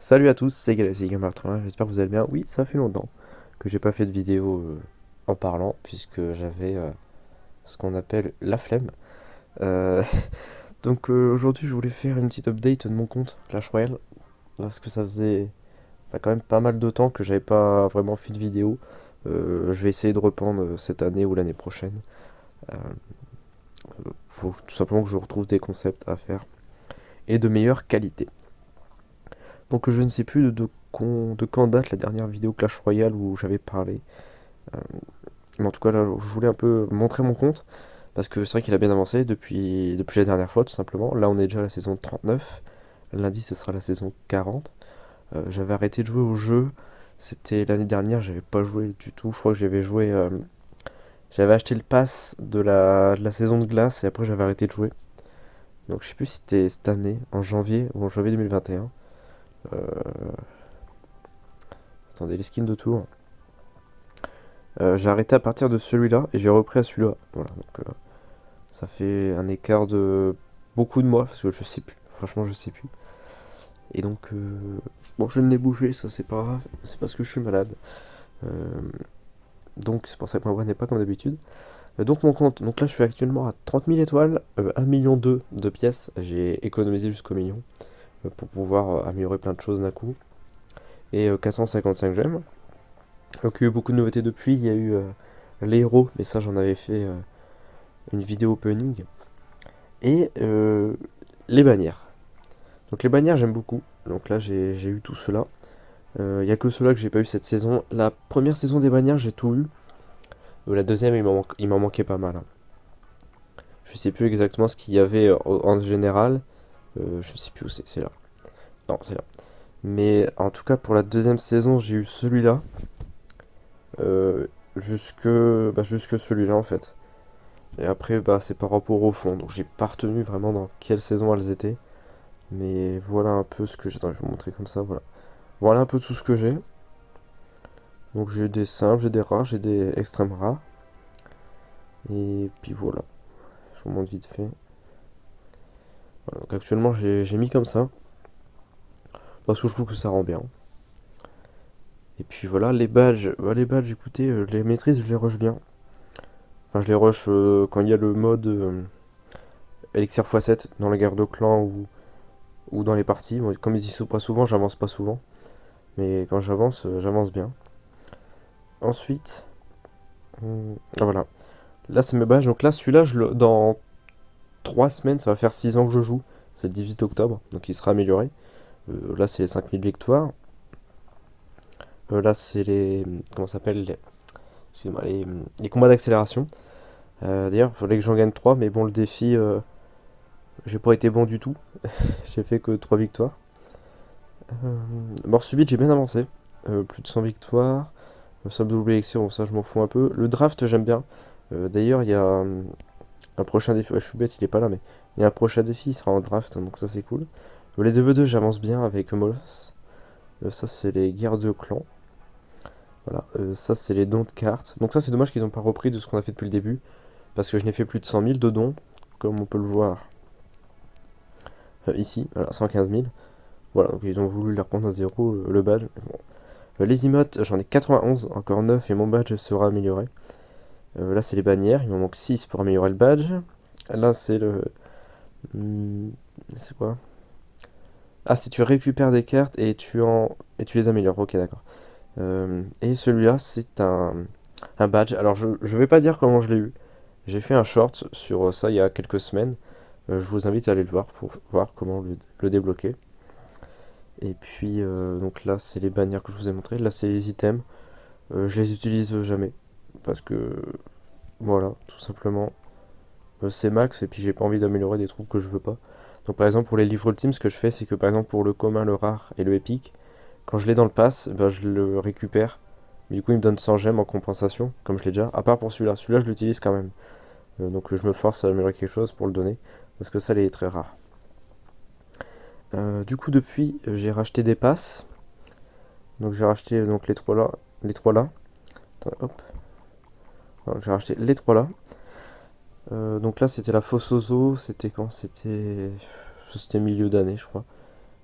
Salut à tous, c'est Galaxy Gamer 31, j'espère que vous allez bien. Oui, ça fait longtemps que j'ai pas fait de vidéo en parlant, puisque j'avais ce qu'on appelle la flemme. Euh, Aujourd'hui, je voulais faire une petite update de mon compte Clash Royale, parce que ça faisait quand même pas mal de temps que j'avais pas vraiment fait de vidéo. Je vais essayer de reprendre cette année ou l'année prochaine. Euh, Faut tout simplement que je retrouve des concepts à faire et de meilleure qualité. Donc je ne sais plus de quand date la dernière vidéo Clash Royale où j'avais parlé. Euh, Mais en tout cas, là, je voulais un peu montrer mon compte, parce que c'est vrai qu'il a bien avancé depuis la dernière fois, tout simplement. Là, on est déjà à la saison 39. Lundi, ce sera la saison 40. J'avais arrêté de jouer au jeu. C'était l'année dernière, j'avais pas joué du tout. Je crois que j'avais joué. J'avais acheté le pass de la saison de glace et après j'avais arrêté de jouer. Donc je sais plus si c'était cette année, en janvier ou en janvier 2021. Euh, Attendez, les skins de tour. J'ai arrêté à partir de celui-là et j'ai repris à celui-là. Voilà, donc ça fait un écart de beaucoup de mois, parce que je sais plus. Franchement, je sais plus. Et donc, bon, je n'ai bougé, ça c'est pas grave. C'est parce que je suis malade. Euh, donc, c'est pour ça que ma voix n'est pas comme d'habitude. Donc, mon compte. Donc là, je suis actuellement à 30 000 étoiles, 1 million de pièces. J'ai économisé jusqu'au million pour pouvoir améliorer plein de choses d'un coup. Et 455 gemmes. Donc, il y a eu beaucoup de nouveautés depuis. Il y a eu les héros, mais ça, j'en avais fait une vidéo opening. Et les bannières. Donc les bannières j'aime beaucoup. Donc là j'ai eu tout cela. Il n'y a que cela que j'ai pas eu cette saison. La première saison des bannières j'ai tout eu. La deuxième il m'en manquait pas mal, hein. Je sais plus exactement ce qu'il y avait en général. Je sais plus où c'est là. Non c'est là. Mais en tout cas pour la deuxième saison j'ai eu celui-là. Euh, jusque celui-là en fait. Et après bah c'est par rapport au fond. Donc j'ai pas retenu vraiment dans quelle saison elles étaient. Mais voilà un peu ce que j'ai. Attends, je vais vous montrer comme ça, voilà. Voilà un peu tout ce que j'ai. Donc j'ai des simples, j'ai des rares, j'ai des extrêmes rares. Et puis voilà, je vous montre vite fait. Voilà, donc actuellement j'ai mis comme ça, parce que je trouve que ça rend bien. Et puis voilà, les badges écoutez, les maîtrises, je les rush bien. Enfin, je les rush quand il y a le mode Elixir x7 dans la guerre de clan ou dans les parties. Moi, comme ils y sont pas souvent, j'avance pas souvent. Mais quand j'avance, j'avance bien. Ensuite, voilà. Là, c'est mes badges. Donc là, celui-là, dans 3 semaines, ça va faire 6 ans que je joue. C'est le 18 octobre, donc il sera amélioré. Là, c'est les 5000 victoires. Là, c'est les. Comment ça s'appelle excusez-moi, les combats d'accélération. D'ailleurs, il fallait que j'en gagne 3, mais bon, le défi, j'ai pas été bon du tout. J'ai fait que 3 victoires. Mort subite, j'ai bien avancé. Plus de 100 victoires. Somme double élixir, bon, ça, je m'en fous un peu. Le draft, j'aime bien. D'ailleurs, il y a un prochain défi. Ouais, je suis bête, il est pas là, mais il y a un prochain défi, il sera en draft, donc ça, c'est cool. Les 2v2, j'avance bien avec Molos. Ça, c'est les guerres de clans. Voilà, ça, c'est les dons de cartes. Donc, ça, c'est dommage qu'ils n'ont pas repris de ce qu'on a fait depuis le début. Parce que je n'ai fait plus de 100 000 de dons, comme on peut le voir ici. Voilà, 115 000. Voilà, donc ils ont voulu les reprendre à zéro, le badge. Bon. Les emotes, j'en ai 91, encore 9, et mon badge sera amélioré. Là, c'est les bannières, il m'en manque 6 pour améliorer le badge. Là, c'est le. Hmm, c'est quoi? Ah, si tu récupères des cartes et tu les améliores. Ok, d'accord. Et celui-là, c'est un badge. Alors, je vais pas dire comment je l'ai eu. J'ai fait un short sur ça il y a quelques semaines. Je vous invite à aller le voir pour voir comment le débloquer. Et puis, donc là, c'est les bannières que je vous ai montré. Là, c'est les items. Je les utilise jamais. Parce que, voilà, tout simplement, c'est max. Et puis, j'ai pas envie d'améliorer des trucs que je veux pas. Donc, par exemple, pour les livres ultimes, ce que je fais, c'est que par exemple, pour le commun, le rare et le épique, quand je l'ai dans le pass, ben, je le récupère. Mais du coup, il me donne 100 gemmes en compensation, comme je l'ai déjà. À part pour celui-là. Celui-là, je l'utilise quand même. Donc, je me force à améliorer quelque chose pour le donner. Parce que ça, il est très rare. Du coup, depuis, j'ai racheté des passes. Donc, j'ai racheté donc, les trois là. Les trois là. Attends, hop. Donc, j'ai racheté les trois là. Donc là, c'était la fosse aux os. C'était quand? C'était milieu d'année, je crois.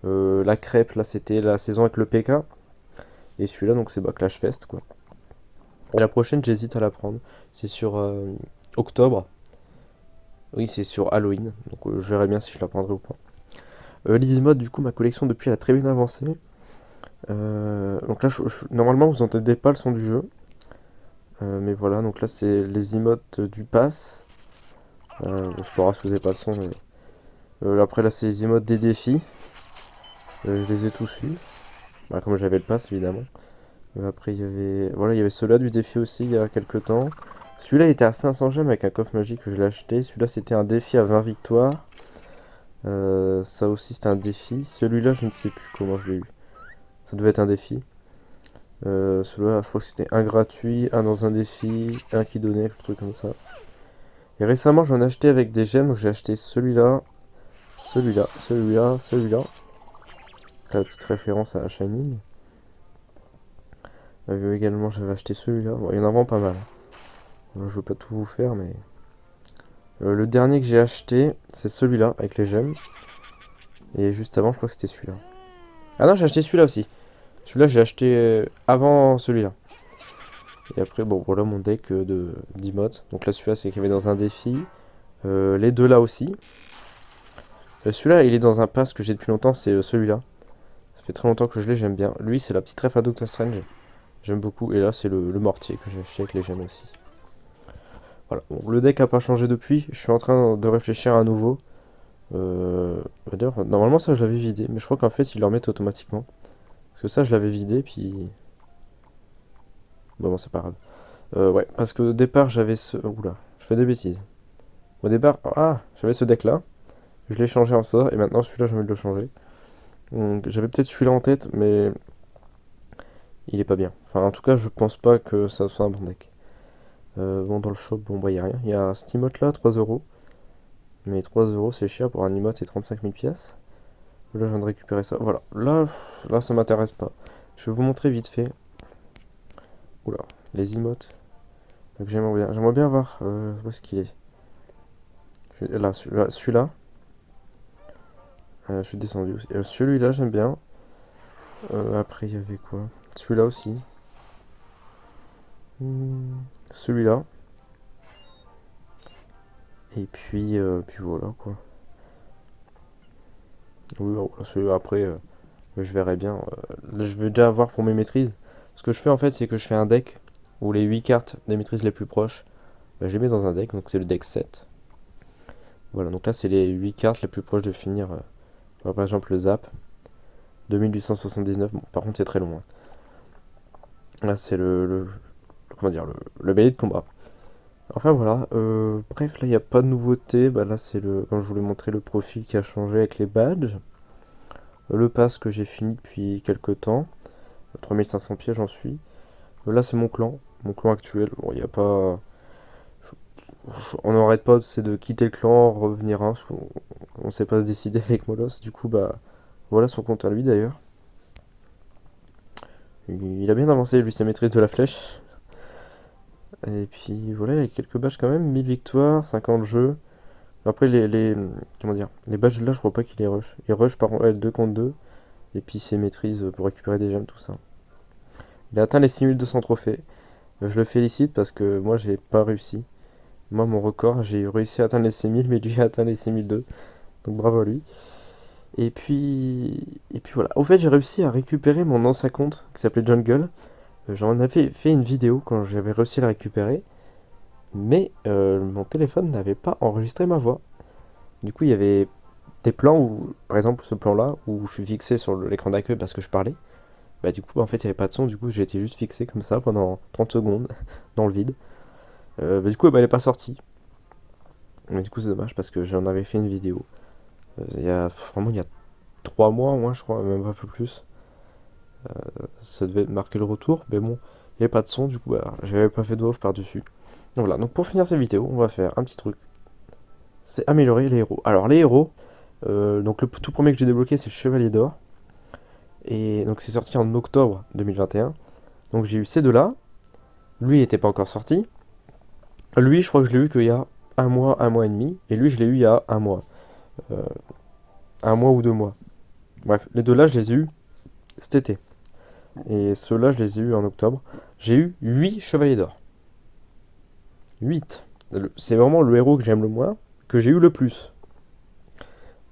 La crêpe, là, c'était la saison avec le PK. Et celui-là, donc, c'est bah, Clash Fest, quoi. Et la prochaine, j'hésite à la prendre. C'est sur octobre. Oui, c'est sur Halloween. Donc, je verrai bien si je la prendrai ou pas. Les emotes, du coup, ma collection depuis, elle a très bien avancé. Donc là, normalement, vous n'entendez pas le son du jeu. Mais voilà, donc là, c'est les emotes du pass. Bon, c'est pas grave si vous n'avez pas le son, mais... après, là, c'est les emotes des défis. Je les ai tous eus. Bah, comme j'avais le pass, évidemment. Après, il y avait... Voilà, il y avait ceux-là du défi aussi, il y a quelques temps. Celui-là, il était à 500 gemmes avec un coffre magique que je l'ai acheté. Celui-là, c'était un défi à 20 victoires. Ça aussi, c'était un défi. Celui-là, je ne sais plus comment je l'ai eu. Ça devait être un défi. Celui-là, je crois que c'était un gratuit, un dans un défi, un qui donnait, quelque truc comme ça. Et récemment, j'en ai acheté avec des gemmes. J'ai acheté celui-là, celui-là, celui-là, celui-là. La petite référence à Shining. Également, j'avais acheté celui-là. Bon, il y en a vraiment pas mal. Je veux pas tout vous faire, mais... le dernier que j'ai acheté, c'est celui-là, avec les gemmes. Et juste avant, je crois que c'était celui-là. Ah non, j'ai acheté celui-là aussi. Celui-là, j'ai acheté avant celui-là. Et après, bon, voilà mon deck de d'emotes. Donc là, celui-là, c'est qu'il y avait dans un défi. Les deux là aussi. Celui-là, il est dans un pass que j'ai depuis longtemps, c'est celui-là. Ça fait très longtemps que je l'ai, j'aime bien. Lui, c'est la petite ref à Doctor Strange. J'aime beaucoup. Et là, c'est le mortier que j'ai acheté avec les gemmes aussi. Voilà. Bon, le deck a pas changé depuis. Je suis en train de réfléchir à nouveau. D'ailleurs, normalement, ça, je l'avais vidé. Mais je crois qu'en fait, ils le remettent automatiquement. Parce que ça, je l'avais vidé, puis... Bon, c'est pas grave. Ouais, parce qu'au départ, j'avais ce... Oula, je fais des bêtises. Au départ, ah, j'avais ce deck-là. Je l'ai changé en ça, et maintenant, celui-là, j'ai envie de le changer. Donc, j'avais peut-être celui-là en tête, mais... Il est pas bien. Enfin, en tout cas, je pense pas que ça soit un bon deck. Bon, dans le shop, bon, bah, y a rien. Il y a cet emote là, 3€. Mais 3€, c'est cher pour un emote et 35 000 pièces. Là, je viens de récupérer ça. Voilà. Là, ça m'intéresse pas. Je vais vous montrer vite fait. Oula, les emotes. Donc, j'aimerais bien voir où est-ce qu'il est. Là, celui-là. Je suis descendu aussi. Celui-là, j'aime bien. Après, il y avait quoi? Celui-là aussi. Celui-là. Et puis voilà quoi. Oui, après, je verrai bien. Là, je vais déjà avoir pour mes maîtrises. Ce que je fais en fait, c'est que je fais un deck où les 8 cartes des maîtrises les plus proches, bah, je les mets dans un deck. Donc c'est le deck 7. Voilà, donc là, c'est les 8 cartes les plus proches de finir. Par exemple, le Zap. 2879. Bon, par contre, c'est très loin. Là, c'est comment dire, le mêlée de combat. Enfin voilà, bref, là il n'y a pas de nouveauté. Bah, là c'est comme je vous l'ai montré, le profil qui a changé avec les badges. Le pass que j'ai fini depuis quelques temps. 3500 pièces j'en suis. Là c'est mon clan actuel. Bon, il n'y a pas... On n'arrête pas, c'est de quitter le clan, revenir un, parce qu'on ne sait pas se décider avec Molos. Du coup, bah voilà son compte à lui d'ailleurs. Il a bien avancé lui sa maîtrise de la flèche. Et puis voilà, il a quelques badges quand même, 1000 victoires, 50 jeux. Après, comment dire, les badges là, je crois pas qu'il les rush. Il rush par contre 2 contre 2. Et puis ses maîtrises pour récupérer des gemmes, tout ça. Il a atteint les 6200 trophées. Je le félicite parce que moi, j'ai pas réussi. Moi, mon record, j'ai réussi à atteindre les 6000, mais lui a atteint les 6002. Donc bravo à lui. Et puis voilà. Au fait, j'ai réussi à récupérer mon ancien compte qui s'appelait Jungle. J'en avais fait une vidéo quand j'avais réussi à la récupérer. Mais mon téléphone n'avait pas enregistré ma voix. Du coup, il y avait des plans où, par exemple, ce plan-là, où je suis fixé sur l'écran d'accueil parce que je parlais. Bah, du coup, en fait, il n'y avait pas de son. Du coup, j'ai été juste fixé comme ça pendant 30 secondes dans le vide. Bah, du coup, bah, elle n'est pas sortie. Mais du coup, c'est dommage parce que j'en avais fait une vidéo. Il y a 3 mois, moi, je crois, même un peu plus. Ça devait marquer le retour. Mais bon, il n'y avait pas de son. Du coup, bah, j'avais pas fait de off par-dessus. Donc voilà, donc pour finir cette vidéo, on va faire un petit truc. C'est améliorer les héros. Alors, les héros, donc le tout premier que j'ai débloqué, c'est le Chevalier d'Or. Et donc, c'est sorti en octobre 2021. Donc, j'ai eu ces deux-là. Lui, il n'était pas encore sorti. Lui, je crois que je l'ai eu qu'il y a un mois et demi. Et lui, je l'ai eu il y a un mois. Un mois ou 2 mois. Bref, les deux là, je les ai eus cet été. Et ceux-là, je les ai eus en octobre. J'ai eu 8 chevaliers d'or. 8. C'est vraiment le héros que j'aime le moins, que j'ai eu le plus.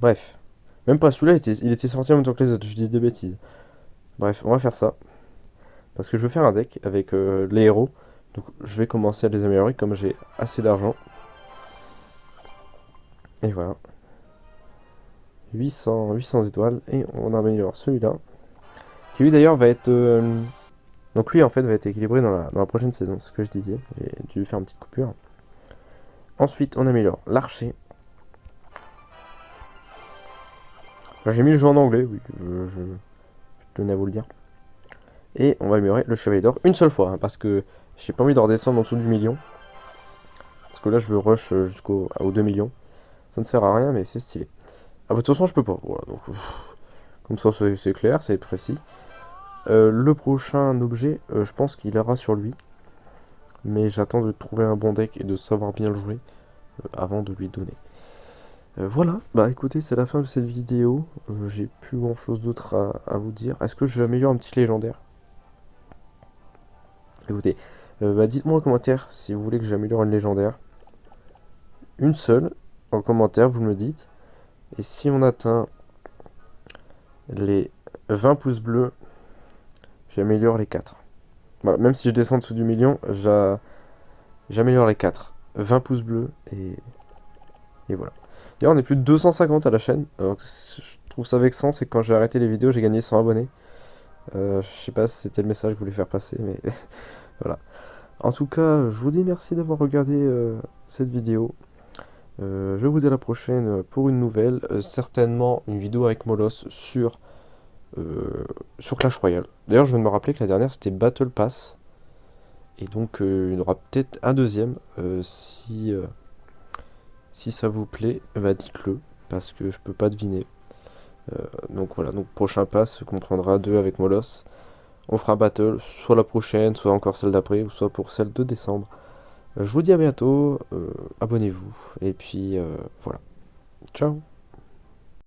Bref. Même pas celui-là, il était sorti en même temps que les autres, je dis des bêtises. Bref, on va faire ça. Parce que je veux faire un deck avec les héros. Donc je vais commencer à les améliorer comme j'ai assez d'argent. Et voilà. 800 étoiles. Et on améliore celui-là. Qui lui d'ailleurs va être... donc lui en fait va être équilibré dans la prochaine saison. C'est ce que je disais. J'ai dû faire une petite coupure. Ensuite on améliore l'archer. J'ai mis le jeu en anglais, oui. Je tenais à vous le dire. Et on va améliorer le chevalier d'or une seule fois. Hein, parce que j'ai pas envie de redescendre en dessous du million. Parce que là je veux rush jusqu'aux 2 millions. Ça ne sert à rien mais c'est stylé. Ah bah de toute façon je peux pas. Voilà, donc, comme ça c'est clair, c'est précis. Le prochain objet, je pense qu'il ira sur lui. Mais j'attends de trouver un bon deck et de savoir bien le jouer avant de lui donner. Voilà, bah écoutez, c'est la fin de cette vidéo. J'ai plus grand chose d'autre à vous dire. Est-ce que je vais améliorer un petit légendaire? Écoutez, bah dites-moi en commentaire si vous voulez que j'améliore une légendaire. Une seule, en commentaire, vous me le dites. Et si on atteint les 20 pouces bleus, j'améliore les 4. Voilà, même si je descends en dessous du million, j'améliore les 4. 20 pouces bleus et voilà. D'ailleurs, on est plus de 250 à la chaîne. Alors, je trouve ça vexant, c'est que quand j'ai arrêté les vidéos, j'ai gagné 100 abonnés. Je sais pas si c'était le message que je voulais faire passer, mais voilà. En tout cas, je vous dis merci d'avoir regardé cette vidéo. Je vous dis à la prochaine pour une nouvelle, certainement une vidéo avec Molos sur Clash Royale. D'ailleurs, je viens de me rappeler que la dernière c'était Battle Pass. Et donc, il y en aura peut-être un deuxième si ça vous plaît, bah dites-le, parce que je peux pas deviner. Donc voilà, donc prochain pass, qu'on prendra deux avec Molos. On fera battle, soit la prochaine, soit encore celle d'après, ou soit pour celle de décembre. Je vous dis à bientôt, abonnez-vous, et puis voilà. Ciao!